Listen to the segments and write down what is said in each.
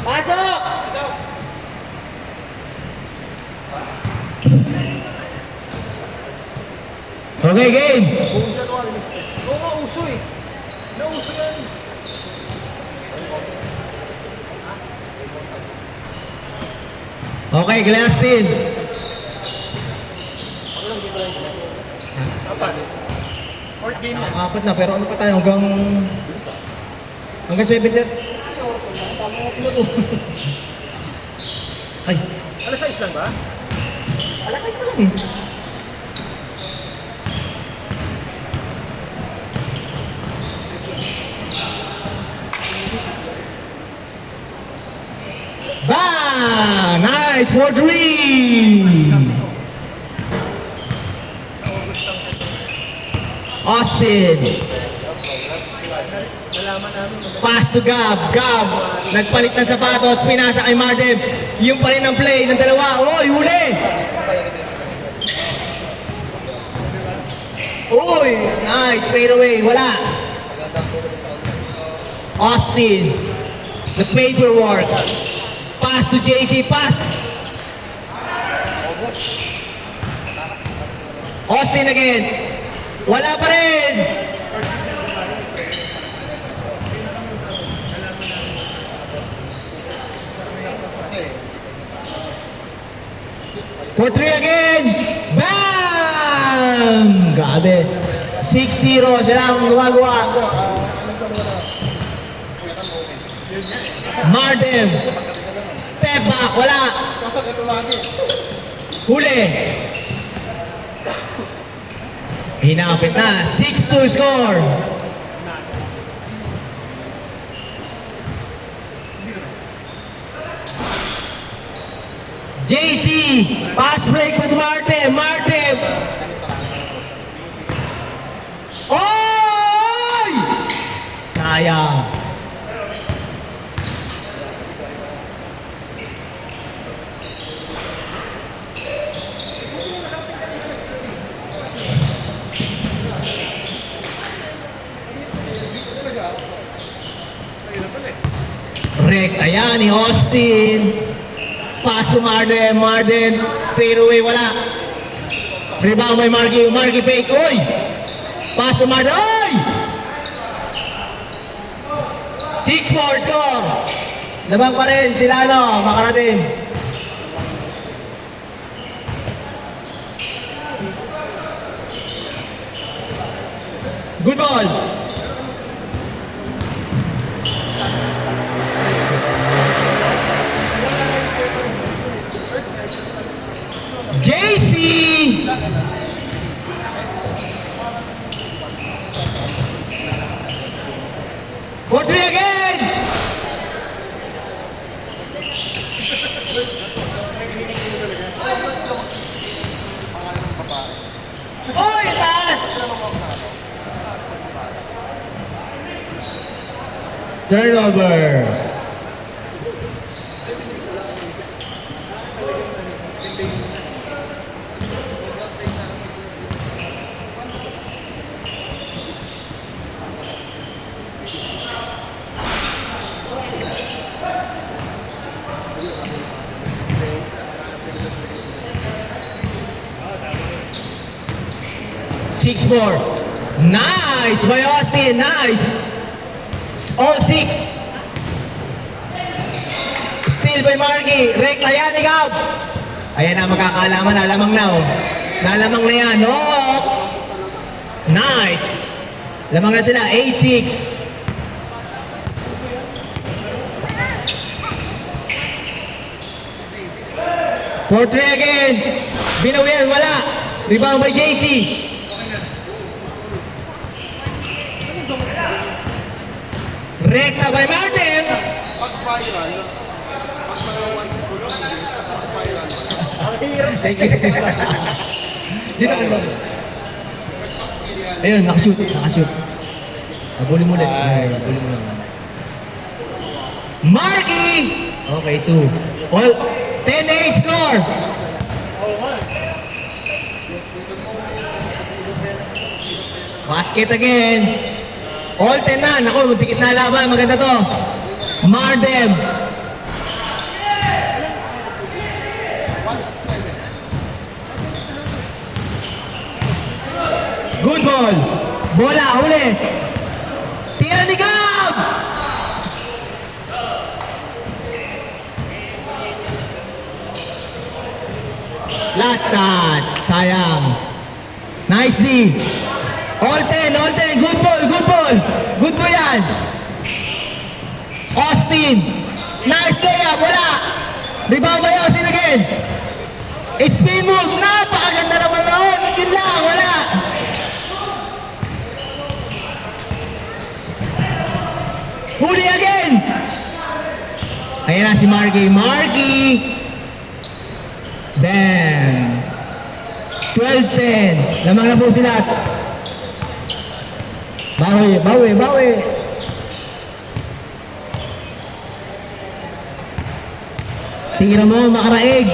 Pasok! Okay, game. Oo nga, uso eh. Nauso yan. Okay, glass tin. Fourth game na. Apat na, pero ano pa tayo hanggang 7 net. Ay, Alas 6 lang ba? alas ay pa lang eh. Bang! Nice for 3! Austin. Pass to Gab. Gab. Nagpalit ng sapatos. Pinasa kay Mardev. Yung pa rin ang play ng dalawa. Oy, huli! Uy! Nice. Fade away. Wala. Austin. The paperwork. Pass to JC. Pass. Austin again. Wala pa rin. For 3 again. Bam! Grabe. 6-0. Sila ang gumagawa. Mardev. Step back. Wala. Huli. Hinapit na. 6-2 score. JC. Pass break with Martin. Martin. Oy! Sayang. Rek, ayan ni Austin. Pass to Marden. Marden, fade away, wala. Rebound by Marky. Marky fake, oy! Pass to Marden, oy! 6-4 score. Labang pa rin sila, no? Makarating. Good ball. JC! For 3 again! Oy, taas! Turnover. Six more. Nice by Austin. Nice. All 6. Still by Marky. Rekta yan, ikaw. Ayan na, magkakaalaman. Nalamang na, oh. Nalamang na yan. Oh. Nice. Lamang na sila. 8-6. For 3 again. Binawian, wala. Rebound by JC. Rekta by Martin. Thank you. Dito ka ba? Ayun, nakashoot. Nakashoot. Nabuli mo ulit. Nabuli mo lang. Marky! Okay, 2. All 10-8 score. Basket again. All 10 na. Naku, magdikit na laban. Maganda to. Mardev. ball. Bola, huli. Tira ni Gab! Last touch. Sayang. Nice D. All 10, all 10. Good ball, good ball. Good ball yan. Austin. Nice layup. Wala. Rebound by Austin again. Spin move. Napakaganda naman noon. Yun lang. Wala. Huli again. Ayan na si Marky. Marky. Bam. 12-10. Lamang na po sila. Bawi, bawi, bawi. Tira mo, makaraig.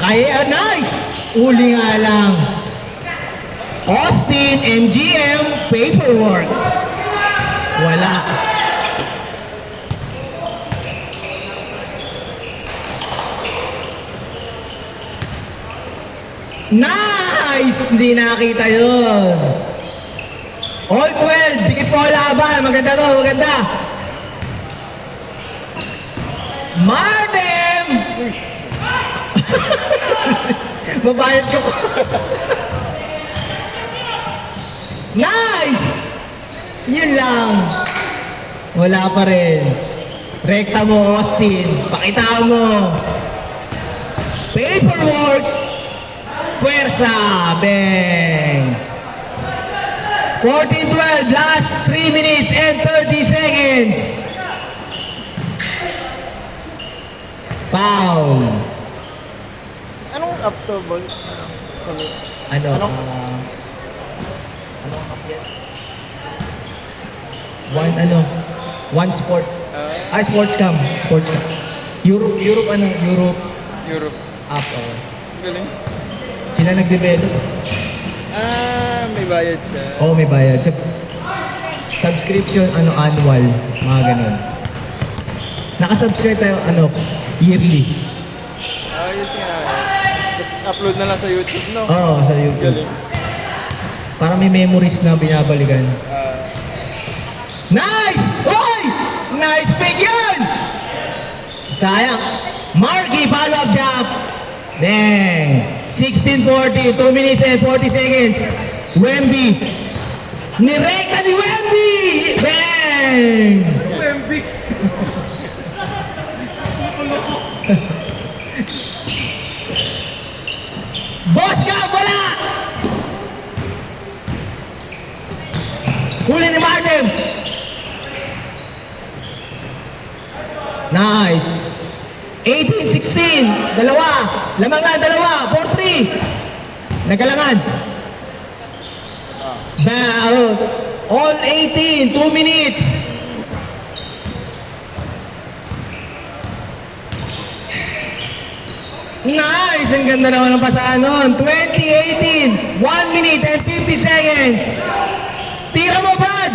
Kaya, nice! Uli nga lang. Austin, MGM, Paperworks. Wala. Nice! Hindi nakita yun. All 12. Dikit po ang laban. Maganda to, maganda. Martin! Babayad ko po. Nice! Yun lang. Wala pa rin. Rekta mo, Austin. Pakita mo. Paperwork. Puwersa. Bang. 14-12. Last 3 minutes and 30 seconds. Foul. Anong after ball? Ano? One sport. Sports cam. Sports cam. Europe, Europe. up. Okay. Galing. Sila nag-develop. May bayad siya. Oo, may bayad. Subscription, annual. Mga ganun. Nakasubscribe tayo, yearly. Ayos nga. Tapos upload na lang sa YouTube, no? Oo, sa YouTube. Galing. Para may memories na binabalikan. Nice! Hoy! Nice pick yun! Sayang. Marky, follow-up jump. Dang. 16-40, 2 minutes and 40 seconds. Wemby. Nirekta ni Wemby! Bang! UMB. Boss ka, wala! Huli ni Martin. Nice. 18-16. Dalawa. Lamang na, dalawa. 4-3. Nagalangan. Out. All 18. 2 minutes. Nice! Ang ganda naman ng pasaan nun. 20-18. 1 minute and 50 seconds. Tira mo, Brad!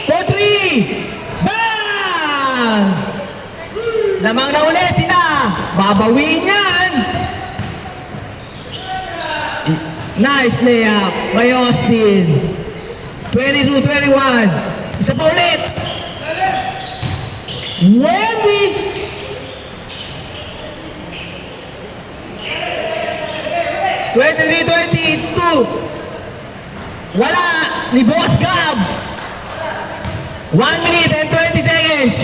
For 3! Bang! Lamang na ulit sila. Babawiin yan. Nice layup by Austin. 22-21. Isa pa ulit. Wemby. (23-22). Wala ni Boss Gab. 1 minute and 20 seconds.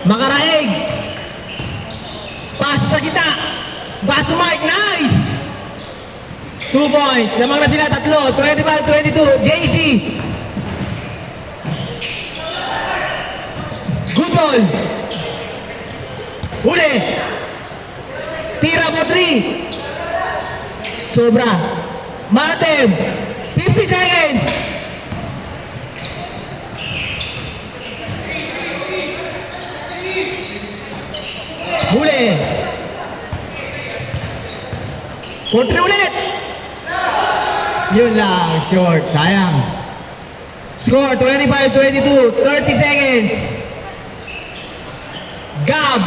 Makaraig. Pass sa kita. Pass to Mike. Nice. 2 points. Lamang na sila tatlo. 25-22. JC. Good ball. Huli. Tira mo 3. Sobra. Martin. 50 seconds. Huli. Kontra ulit. Yun lang. Short. Sayang. Score 25-22. 30 seconds. Gab.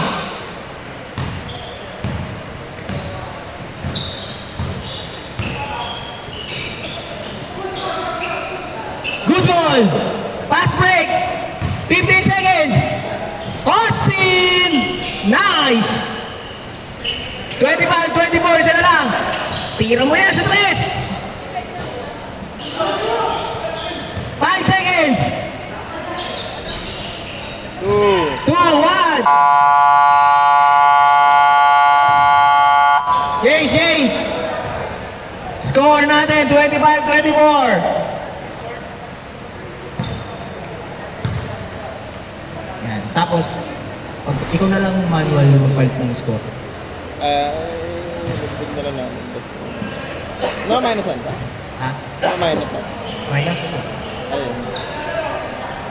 ball. Pass break. 15 seconds. Austin. Nice. 25-24. Isa na lang. Tira mo yan sa 3. 5 seconds. 2, 1. Jay. Score natin, 25-24. Yan. Tapos, ikaw na lang manual mag-fight ng score. Nagbig na lang namin. Na-minusan ka? Ha? Na-minusan. Minus ako. Ayun.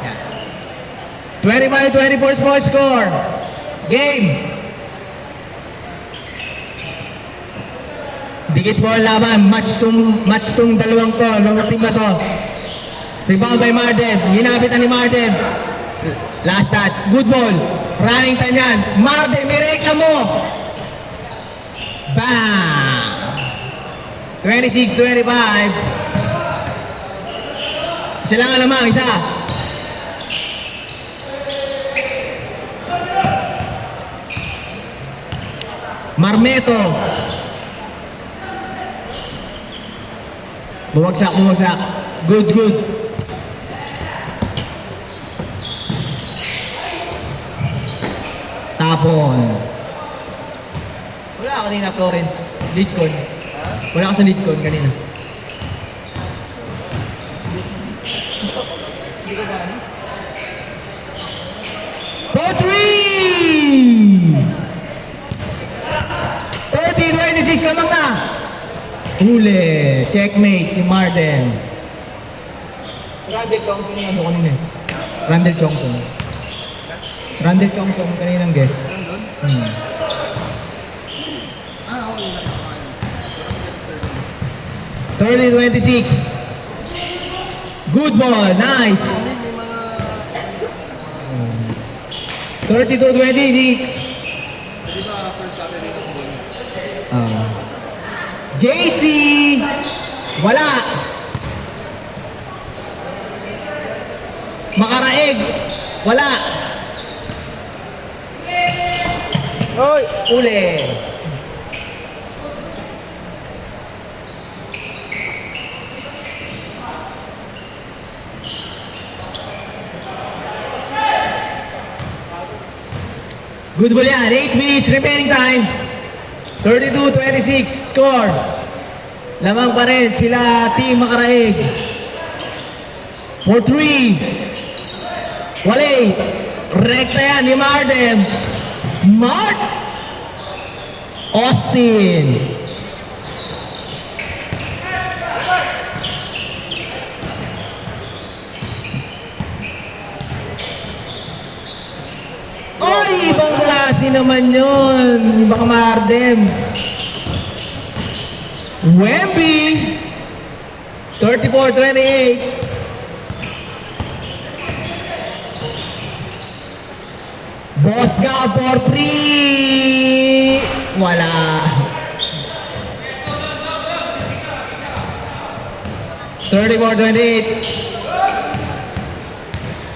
Yan. 25-24 score. Game. Dikit po ang laban. Match tong dalawang to. Dalawang team na to. Rebound by Marden. Ginabitan ni Marden. Last touch. Good ball. Running time yan. Marden, mireka mo. Bang! 26-25. Isa lang alamang. Isa. Marmeto. Bumagsak. Good. Tapon. Wala ka kanina, Florence. Lead con. Wala ka sa lead con kanina. For 3! 30-26 lamang na. Huli. Checkmate si Marden. Randall Johnson yung ano kanina eh. Randall Johnson kaninang guest. 30-26. Good ball. Nice. 32-26. JC. Wala. Makaraeg. Wala. Hoy! Uli. Good ball yan. 8 minutes remaining time. 32-26 score. Lamang pa rin sila Team Makaraig. For 3. Wale. Rekta yan ni Marden. Mark Austin. Ay, ibang klase naman yun. Ibang Marden. Wemby. 34-28. Bosca for 3. Wala.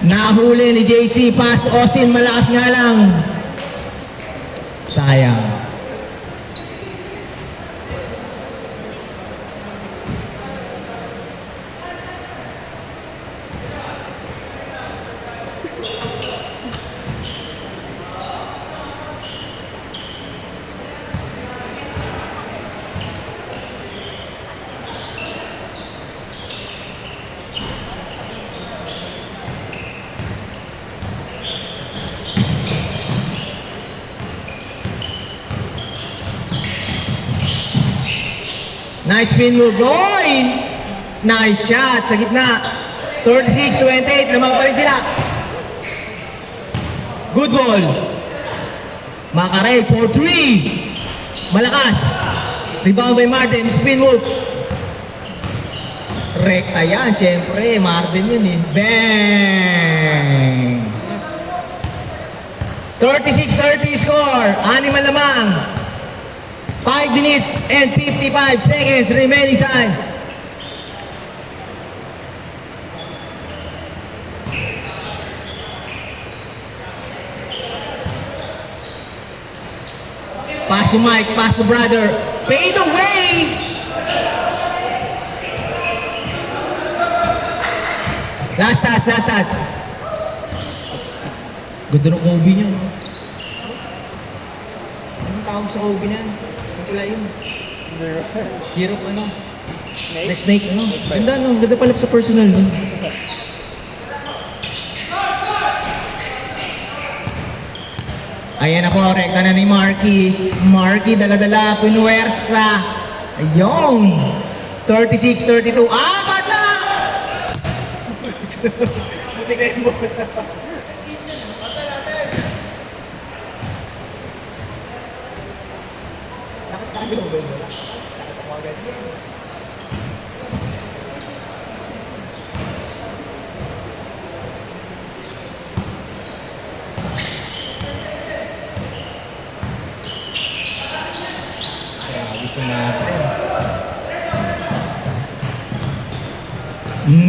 Nahuli ni JC. Pass Austin. Malakas nga lang. Sayang. Nice spin move. Oy! Nice shot sa gitna. 36-28. Lamang pa rin sila. Good ball. Makare for 3. Malakas. Rebound by Martin. Spin move. Rekta yan. Siyempre, Martin yun eh. Bang! 36-30 score. 6 lamang. 5 minutes and 55 seconds remaining time. Pass to Mike, pass to brother. Fade away! Last touch, last touch. Ganda ng Kobe niya. No? Anong tawag sa Kobe niyan? Ang pula yun. Hero ano? The snake, ano? Ganda, no? Ganda pala sa personal, no? Ayan na po, rekta na ni Marky. Marky, dala-dala, pinuwersa. Ayun. 36-32. Apat na! Buti kayo mo. Nakatabi mo ba yun? Nakatabi mo agad. Gusto natin.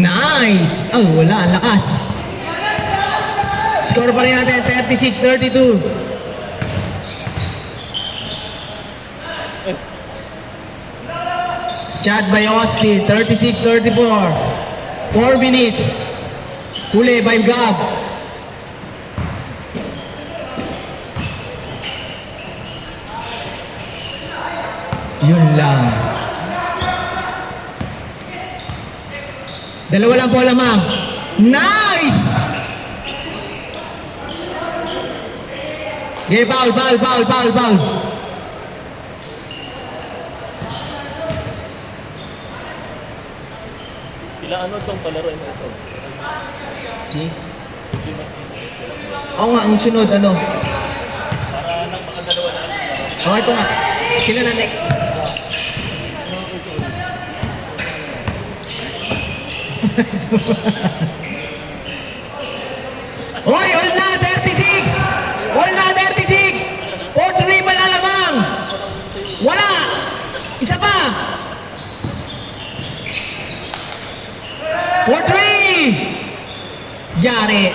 Nice! Oh, wala. Ang lakas. Score pa rin natin. 36-32. Shot by Austin. 36-34. 4 minutes. Huli by Gab. Yun lang. Dalawa lang po lamang. Nice! Okay, foul. Sila ano itong palaroin mo ito? Oo nga, ang sunod, ano? Para nang makadalawa na ano. Oo, ito nga. Sila na next. Oy, all na 36! All na 36! 4-3 pala lamang! Wala! Isa pa! 4-3! Yari!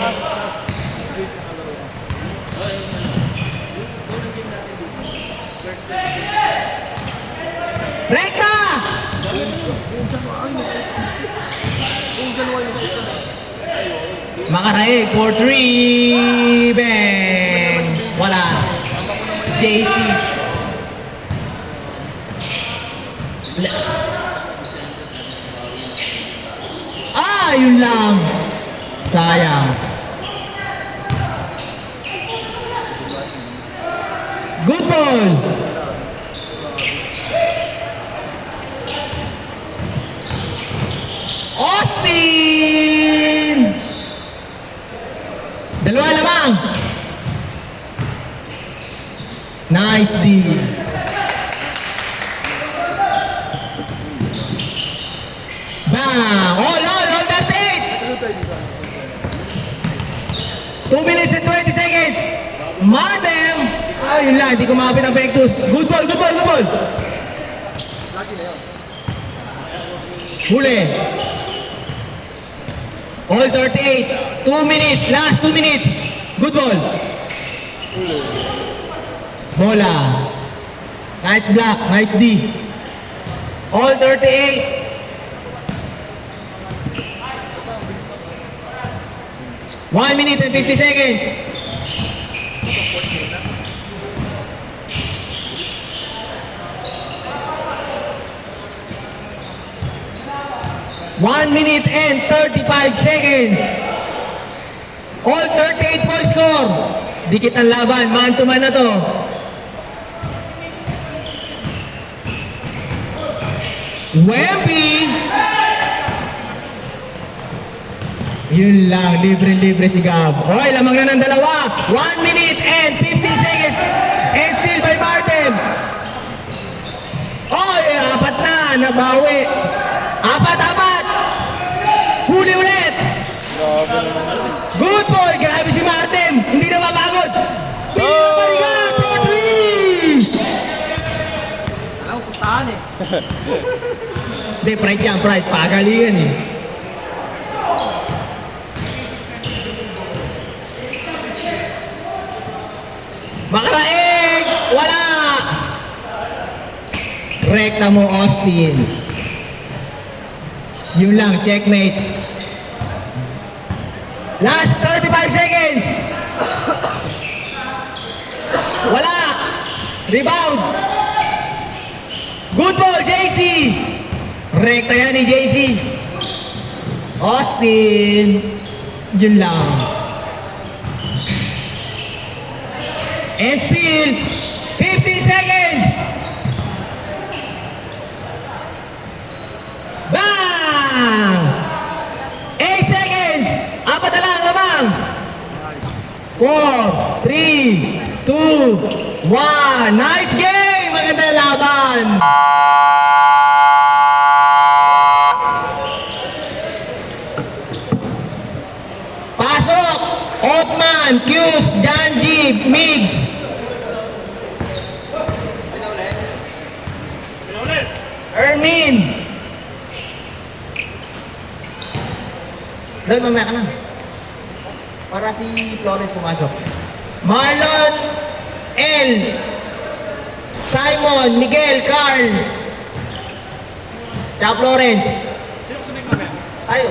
Rekta! Makaraig, 4-3, bang! Wala. JC. Yun lang. Sayang. Good ball. Austin! Dalawa lamang. Nice deal. Bang! All, that's it! 2 minutes and 20 seconds. Madam! Yun lang, hindi ko makapit ang Vectus. Good ball. Huli. All 38. 2 minutes. Last 2 minutes. Good ball. Bola. Nice block. Nice D. All 38. One minute and 50 seconds. One minute and 35 seconds. All 38 for score. Dikit ang laban. Man to man na to. Wemby. Yun lang, libre-libre si Gab. Hoy, lamang na ng dalawa. 1 minute and 15 seconds. And still by Martin. Oy, apat na, nabawi. Apat. Huli ulit. Good boy, grabe si Martin. Hindi na mapagod. Pinapaligan, 4-3. Alam ko, pustahan eh. Hindi, pride yan, pride. Pagalingan eh. Makaraig! Wala! Rekta mo, Austin. Yun lang, checkmate. Last 35 seconds. Wala. Rebound. Good ball, JC. Rekta yan ni JC. Austin. Yun lang. And still, 15 seconds. Bang! 8 seconds. Apat na lang, lamang. 4, 3, 2, 1. Nice game! Maganda laban. Pasok! Otman, Q's, Janji, Migs. Ermin. Dahil mamaya ka na. Para si Flores pumasok. Marlon L. Simon, Miguel, Carl. Tsaka Florence. Sino gusto mo yung mamaya? Tayo.